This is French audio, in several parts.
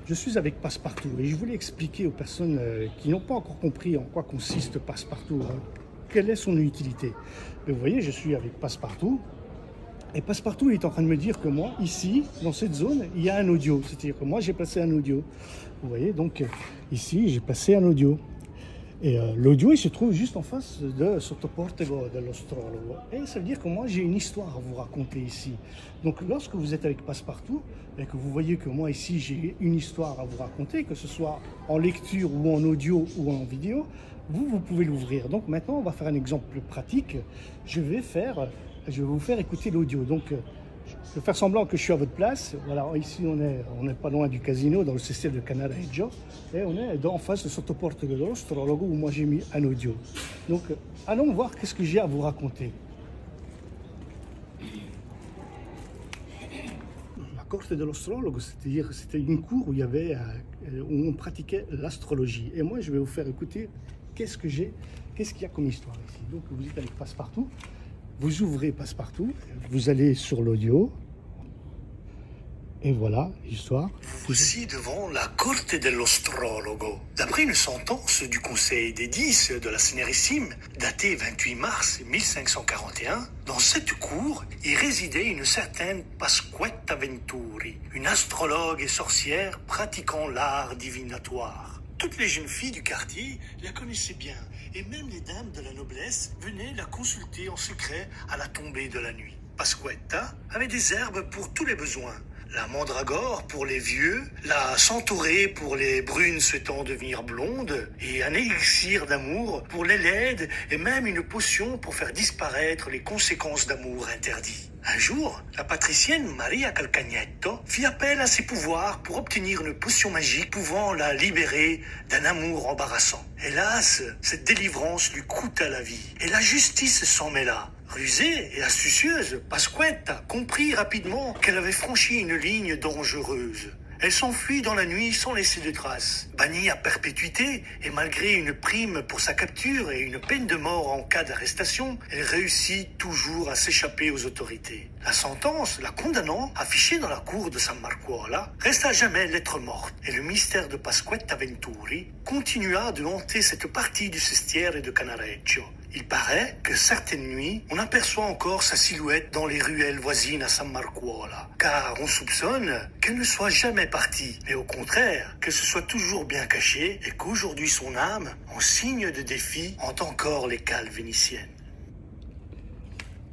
Je suis avec Passepartout et je voulais expliquer aux personnes qui n'ont pas encore compris en quoi consiste Passepartout, hein, quelle est son utilité. Et vous voyez, je suis avec Passepartout et Passepartout est en train de me dire que moi, ici, dans cette zone, il y a un audio. C'est-à-dire que moi, j'ai placé un audio. Vous voyez, donc ici, j'ai placé un audio. Et l'audio, il se trouve juste en face de Sottoportego dell'Ostrologo. Et ça veut dire que moi, j'ai une histoire à vous raconter ici. Donc, lorsque vous êtes avec Passepartout et que vous voyez que moi, ici, j'ai une histoire à vous raconter, que ce soit en lecture ou en audio ou en vidéo, vous pouvez l'ouvrir. Donc, maintenant, on va faire un exemple pratique. Je vais vous faire écouter l'audio. Donc, je vais faire semblant que je suis à votre place. Voilà, ici on est pas loin du casino, dans le CC de Canareggio, et on est en face de Sottoportego dell'Ostrologo où moi j'ai mis un audio. Donc allons voir qu'est-ce que j'ai à vous raconter. La Corte dell'Ostrologo, c'est-à-dire c'était une cour où où on pratiquait l'astrologie. Et moi je vais vous faire écouter qu'est-ce qu'il y a comme histoire ici. Donc vous êtes avec Passepartout. Vous ouvrez Passepartout, vous allez sur l'audio, et voilà l'histoire. Voici devant la Corte dell'Ostrologo. D'après une sentence du Conseil des 10 de la Sénérissime, datée 28 mars 1541, dans cette cour y résidait une certaine Pasquetta Venturi, une astrologue et sorcière pratiquant l'art divinatoire. Toutes les jeunes filles du quartier la connaissaient bien, et même les dames de la noblesse venaient la consulter en secret à la tombée de la nuit. Pasquetta avait des herbes pour tous les besoins. La mandragore pour les vieux, la centaurée pour les brunes souhaitant devenir blondes, et un élixir d'amour pour les laides, et même une potion pour faire disparaître les conséquences d'amour interdits. Un jour, la patricienne Maria Calcagnetto fit appel à ses pouvoirs pour obtenir une potion magique pouvant la libérer d'un amour embarrassant. Hélas, cette délivrance lui coûta la vie, et la justice s'en mêla. Rusée et astucieuse, Pasquetta comprit rapidement qu'elle avait franchi une ligne dangereuse. Elle s'enfuit dans la nuit sans laisser de traces. Bannie à perpétuité, et malgré une prime pour sa capture et une peine de mort en cas d'arrestation, elle réussit toujours à s'échapper aux autorités. La sentence, la condamnant, affichée dans la cour de San Marcuola, resta à jamais lettre morte, et le mystère de Pasquetta Venturi continua de hanter cette partie du Sestiere et de Canareggio. Il paraît que certaines nuits, on aperçoit encore sa silhouette dans les ruelles voisines à San Marcuola, car on soupçonne qu'elle ne soit jamais partie, mais au contraire, que ce soit toujours bien caché et qu'aujourd'hui son âme, en signe de défi, hante encore les cales vénitiennes.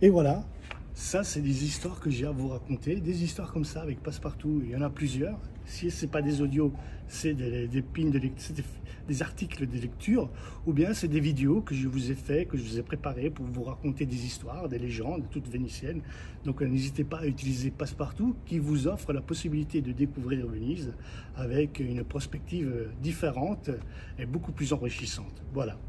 Et voilà, ça c'est des histoires que j'ai à vous raconter, des histoires comme ça avec Passepartout, il y en a plusieurs. Si ce n'est pas des audios, c'est des articles de lecture, ou bien c'est des vidéos que je vous ai fait, que je vous ai préparées pour vous raconter des histoires, des légendes, toutes vénitiennes. Donc n'hésitez pas à utiliser Passepartout qui vous offre la possibilité de découvrir Venise avec une perspective différente et beaucoup plus enrichissante. Voilà.